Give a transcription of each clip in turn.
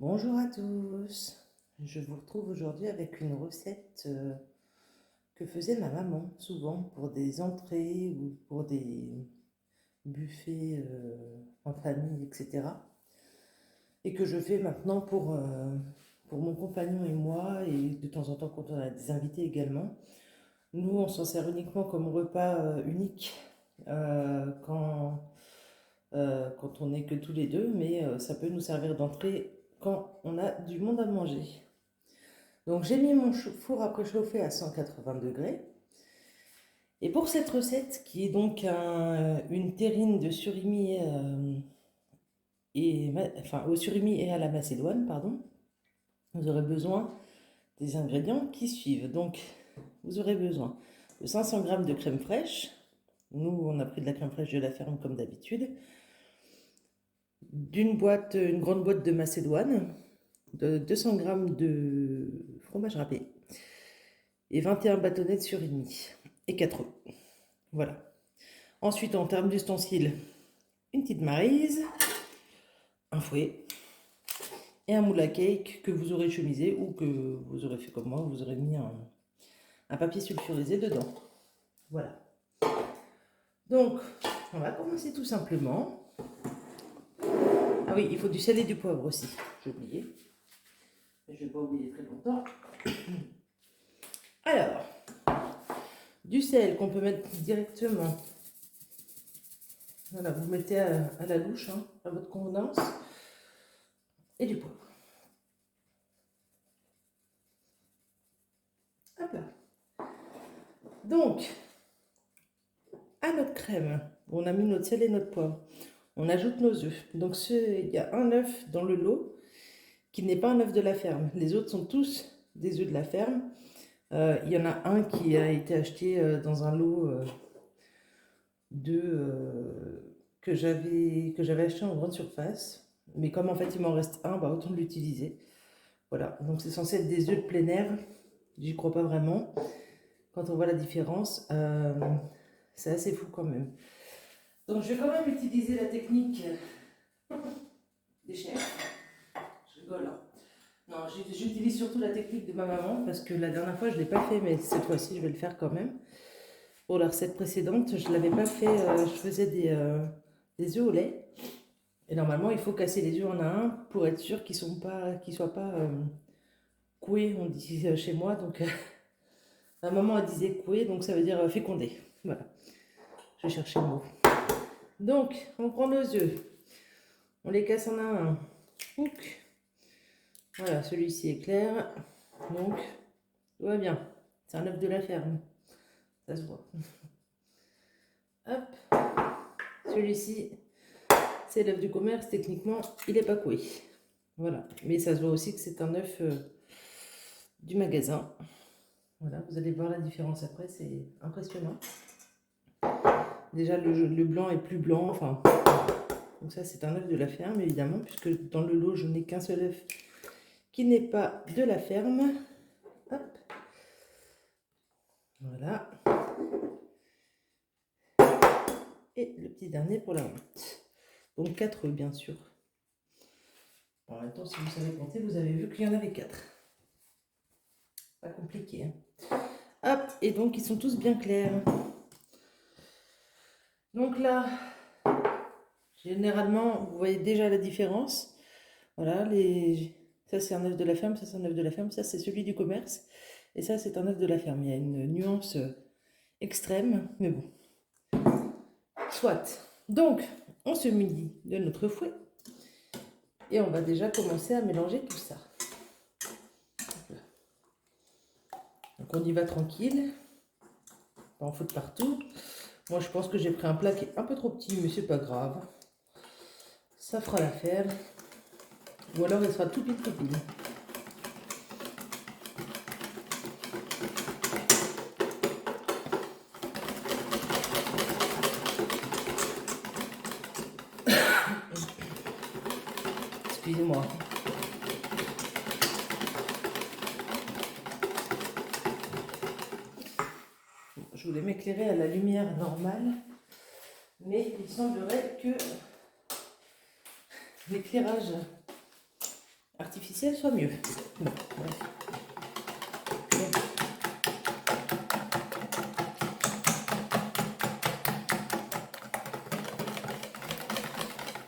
Bonjour à tous, je vous retrouve aujourd'hui avec une recette que faisait ma maman souvent pour des entrées ou pour des buffets en famille, etc. Et que je fais maintenant pour mon compagnon et moi, et de temps en temps quand on a des invités également. Nous, on s'en sert uniquement comme repas unique quand on n'est que tous les deux, mais ça peut nous servir d'entrée quand on a du monde à manger. Donc j'ai mis mon four à préchauffer à 180 degrés. Et pour cette recette, qui est donc une terrine de surimi, au surimi et à la macédoine, pardon, vous aurez besoin des ingrédients qui suivent. Donc vous aurez besoin de 500 g de crème fraîche. Nous, on a pris de la crème fraîche de la ferme comme d'habitude. Une grande boîte de macédoine, de 200 g de fromage râpé et 21 bâtonnets de surimi et 4 œufs. Voilà. Ensuite, en termes d'ustensiles, une petite maryse, un fouet et un moule à cake que vous aurez chemisé ou que vous aurez fait comme moi, vous aurez mis un papier sulfurisé dedans. Voilà. Donc, on va commencer tout simplement. Ah oui, il faut du sel et du poivre aussi, j'ai oublié. Je ne vais pas oublier très longtemps. Alors, du sel qu'on peut mettre directement. Voilà, vous mettez à la louche, hein, à votre convenance. Et du poivre. Hop là. Donc, à notre crème, on a mis notre sel et notre poivre. On ajoute nos œufs. Donc, il y a un œuf dans le lot qui n'est pas un œuf de la ferme. Les autres sont tous des œufs de la ferme. Il y en a un qui a été acheté dans un lot que j'avais acheté en grande surface. Mais comme en fait il m'en reste un, bah, autant l'utiliser. Voilà, donc c'est censé être des œufs de plein air. J'y crois pas vraiment. Quand on voit la différence, c'est assez fou quand même. Donc je vais quand même utiliser la technique des chefs. Je rigole. Hein. Non, j'utilise surtout la technique de ma maman parce que la dernière fois je ne l'ai pas fait, mais cette fois-ci je vais le faire quand même. Pour la recette précédente, je ne l'avais pas fait, je faisais des œufs au lait. Et normalement, il faut casser les œufs en un pour être sûr qu'ils ne soient pas coués, on dit chez moi. Donc, ma maman elle disait coués, donc ça veut dire fécondé. Voilà, je vais chercher le mot. Donc, on prend nos œufs, on les casse en un. Ouc. Voilà, celui-ci est clair. Donc, tout va bien. C'est un œuf de la ferme. Ça se voit. Hop. Celui-ci, c'est l'œuf du commerce. Techniquement, il n'est pas coué. Voilà. Mais ça se voit aussi que c'est un œuf du magasin. Voilà, vous allez voir la différence après. C'est impressionnant. Déjà, le blanc est plus blanc. Enfin, donc ça, c'est un œuf de la ferme, évidemment, puisque dans le lot, je n'ai qu'un seul œuf qui n'est pas de la ferme. Hop. Voilà. Et le petit dernier pour la honte. Donc 4 œufs, bien sûr. En même temps, si vous savez compter, vous avez vu qu'il y en avait 4. Pas compliqué. Hein. Hop, et donc ils sont tous bien clairs. Donc là, généralement, vous voyez déjà la différence. Voilà, ça c'est un œuf de la ferme, ça c'est un œuf de la ferme, ça c'est celui du commerce. Et ça c'est un œuf de la ferme. Il y a une nuance extrême, mais bon. Soit. Donc, on se munit de notre fouet. Et on va déjà commencer à mélanger tout ça. Voilà. Donc on y va tranquille. Pas en foutre partout. Moi je pense que j'ai pris un plat qui est un peu trop petit, mais c'est pas grave. Ça fera l'affaire. Ou alors il sera tout pile tout pile. Excusez-moi. Je voulais m'éclairer à la lumière normale, mais il semblerait que l'éclairage artificielle soit mieux. Bon, bref.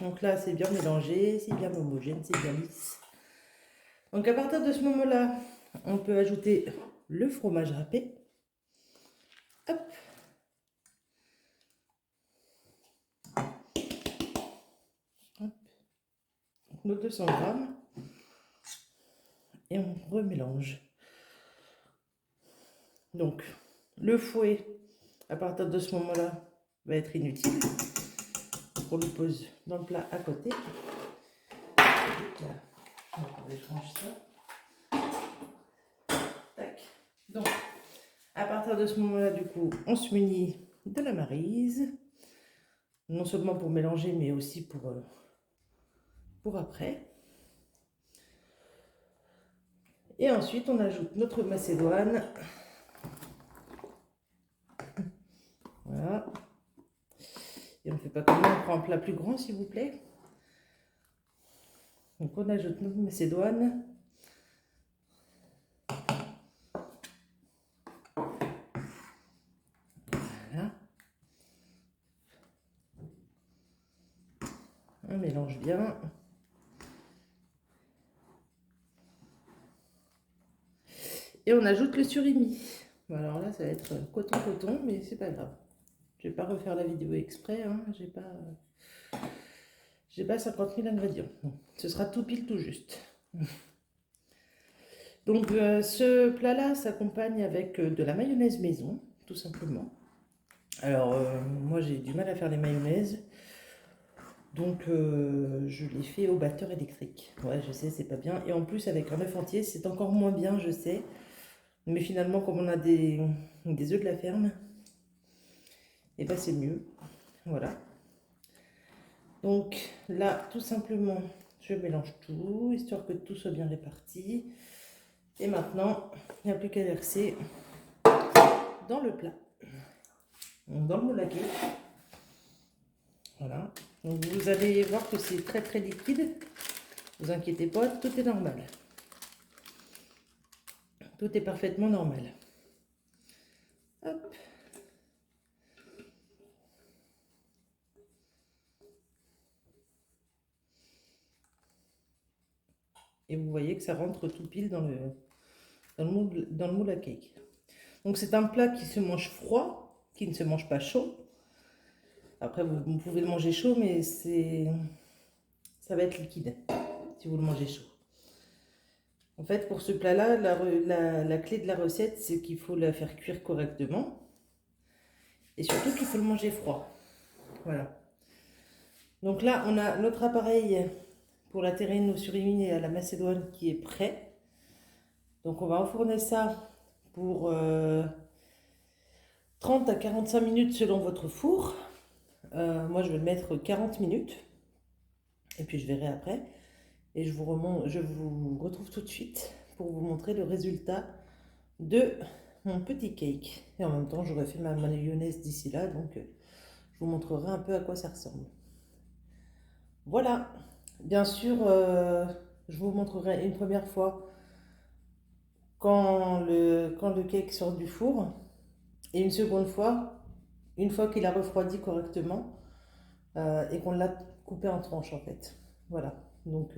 Donc là, c'est bien mélangé, c'est bien homogène, c'est bien lisse. Donc à partir de ce moment-là, on peut ajouter le fromage râpé. Hop. Hop. Nos 200 grammes. Et on remélange. Donc, le fouet, à partir de ce moment-là, va être inutile. On le pose dans le plat à côté. Voilà. Je range ça. Tac. Donc, à partir de ce moment-là, du coup, on se munit de la maryse. Non seulement pour mélanger, mais aussi pour après. Et ensuite, on ajoute notre macédoine. Voilà. Et on ne fait pas comme ça, on prend un plat plus grand, s'il vous plaît. Donc, on ajoute notre macédoine. Voilà. On mélange bien. Et on ajoute le surimi. Alors là, ça va être coton, mais c'est pas grave. Je vais pas refaire la vidéo exprès, hein. J'ai pas 50 000 ingrédients. Bon, ce sera tout pile tout juste. Donc ce plat-là s'accompagne avec de la mayonnaise maison, tout simplement. Alors moi j'ai du mal à faire les mayonnaises, donc je les fais au batteur électrique. Ouais, je sais, c'est pas bien. Et en plus avec un œuf entier, c'est encore moins bien, je sais. Mais finalement, comme on a des œufs de la ferme, et ben c'est mieux. Voilà. Donc là, tout simplement, je mélange tout, histoire que tout soit bien réparti. Et maintenant, il n'y a plus qu'à verser dans le plat, dans le moule à cake. Voilà. Donc vous allez voir que c'est très très liquide. Ne vous inquiétez pas, tout est normal. Tout est parfaitement normal. Hop. Et vous voyez que ça rentre tout pile dans le moule à cake. Donc c'est un plat qui se mange froid, qui ne se mange pas chaud. Après vous pouvez le manger chaud, mais ça va être liquide si vous le mangez chaud. En fait, pour ce plat-là, la clé de la recette, c'est qu'il faut la faire cuire correctement. Et surtout qu'il faut le manger froid. Voilà. Donc là, on a notre appareil pour la terrine au surimi et à la macédoine qui est prêt. Donc on va enfourner ça pour 30 à 45 minutes selon votre four. Moi, je vais le mettre 40 minutes. Et puis je verrai après. Et je vous retrouve tout de suite pour vous montrer le résultat de mon petit cake. Et en même temps, j'aurai fait ma mayonnaise d'ici là, donc je vous montrerai un peu à quoi ça ressemble. Voilà. Bien sûr, je vous montrerai une première fois quand le cake sort du four. Et une seconde fois, une fois qu'il a refroidi correctement et qu'on l'a coupé en tranches en fait. Voilà. Donc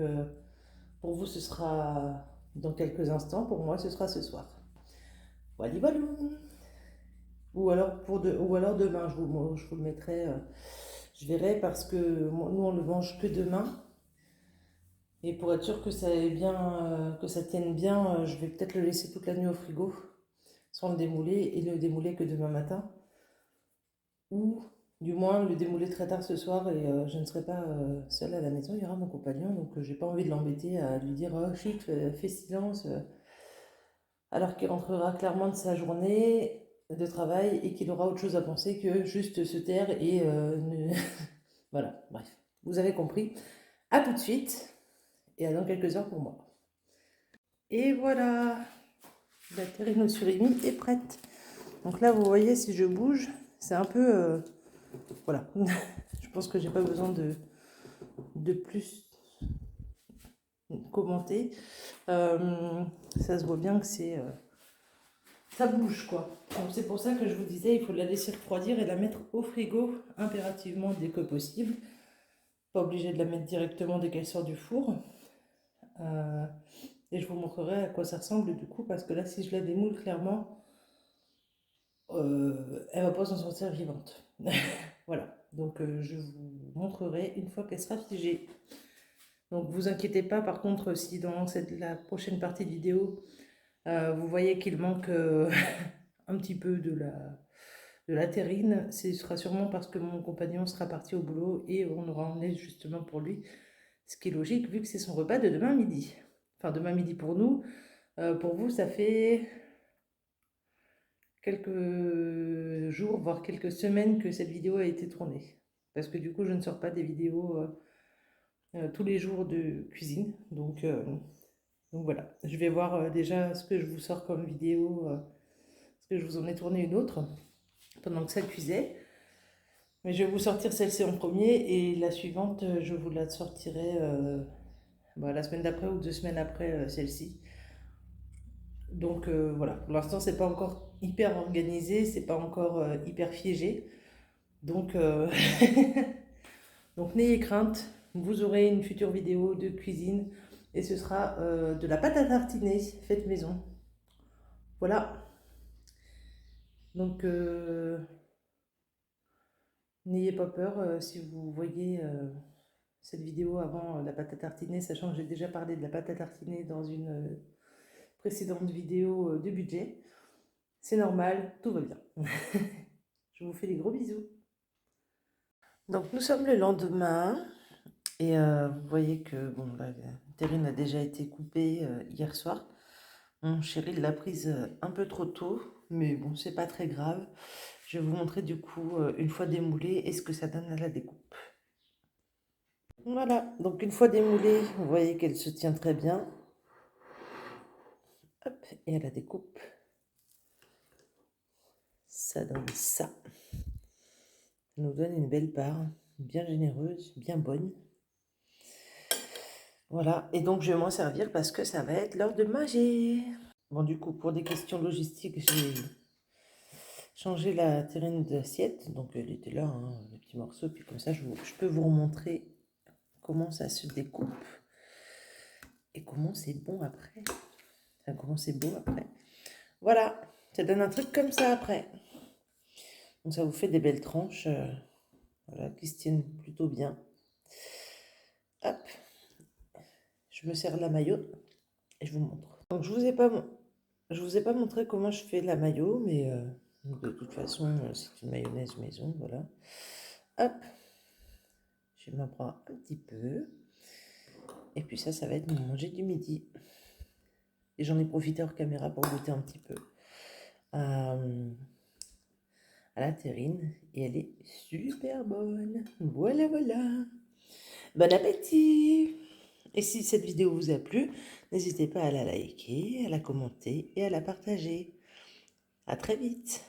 pour vous, ce sera dans quelques instants. Pour moi, ce sera ce soir. Voilà, voilà. Ou alors demain, je vous le mettrai. Je verrai parce que nous, on le mange que demain. Et pour être sûr que ça ait bien, que ça tienne bien, je vais peut-être le laisser toute la nuit au frigo sans le démouler et le démouler que demain matin. Ou du moins le démouler très tard ce soir et je ne serai pas seule à la maison, il y aura mon compagnon, donc j'ai pas envie de l'embêter à lui dire oh chut, fais silence, alors qu'il rentrera clairement de sa journée de travail et qu'il aura autre chose à penser que juste se taire et voilà, bref, vous avez compris. À tout de suite et à dans quelques heures pour moi. Et voilà, la terrine au surimi est prête. Donc là, vous voyez, si je bouge, c'est un peu... voilà, je pense que j'ai pas besoin de plus commenter. Ça se voit bien que ça bouge quoi. Donc c'est pour ça que je vous disais, il faut la laisser refroidir et la mettre au frigo impérativement dès que possible. Pas obligé de la mettre directement dès qu'elle sort du four. Et je vous montrerai à quoi ça ressemble du coup, parce que là, si je la démoule, clairement, elle va pas s'en sortir vivante. Voilà, donc je vous montrerai une fois qu'elle sera figée. Donc vous inquiétez pas, par contre, si dans la prochaine partie de vidéo, vous voyez qu'il manque un petit peu de la terrine, ce sera sûrement parce que mon compagnon sera parti au boulot et on aura emmené justement pour lui, ce qui est logique vu que c'est son repas de demain midi. Enfin, demain midi pour nous. Pour vous, ça fait quelques jours, voire quelques semaines que cette vidéo a été tournée. Parce que du coup, je ne sors pas des vidéos tous les jours de cuisine. Donc voilà, je vais voir déjà ce que je vous sors comme vidéo, parce que je vous en ai tourné une autre pendant que ça cuisait. Mais je vais vous sortir celle-ci en premier et la suivante, je vous la sortirai la semaine d'après ou 2 semaines après celle-ci. Donc voilà, pour l'instant, c'est pas encore hyper organisé, c'est pas encore hyper fiégé. Donc, donc n'ayez crainte, vous aurez une future vidéo de cuisine et ce sera de la pâte à tartiner faite maison. Voilà. Donc n'ayez pas peur si vous voyez cette vidéo avant la pâte à tartiner, sachant que j'ai déjà parlé de la pâte à tartiner dans une précédente vidéo de budget. C'est normal, tout va bien. Je vous fais des gros bisous. Donc nous sommes le lendemain et vous voyez que bon, la terrine a déjà été coupée hier soir. Mon chéri l'a prise un peu trop tôt, mais bon, c'est pas très grave. Je vais vous montrer du coup, une fois démoulée, et ce que ça donne à la découpe. Voilà, donc une fois démoulée, vous voyez qu'elle se tient très bien. Hop, et à la découpe, ça donne ça. Ça nous donne une belle part, bien généreuse, bien bonne. Voilà, et donc je vais m'en servir parce que ça va être l'heure de manger. Bon, du coup, pour des questions logistiques, j'ai changé la terrine d'assiette. Donc, elle était là, hein, les petits morceaux. Puis comme ça, je peux vous remontrer comment ça se découpe. Et comment c'est bon après. Enfin, comment c'est beau après. Voilà, ça donne un truc comme ça après. Donc, ça vous fait des belles tranches voilà, qui se tiennent plutôt bien. Hop, je me sers la mayo et je vous montre. Donc, je vous ai pas montré comment je fais la mayo, mais de toute façon, c'est une mayonnaise maison, voilà. Hop, je m'en prends un petit peu. Et puis ça va être mon manger du midi. Et j'en ai profité hors caméra pour goûter un petit peu à la terrine. Et elle est super bonne. Voilà, voilà. Bon appétit! Et si cette vidéo vous a plu, n'hésitez pas à la liker, à la commenter et à la partager. À très vite!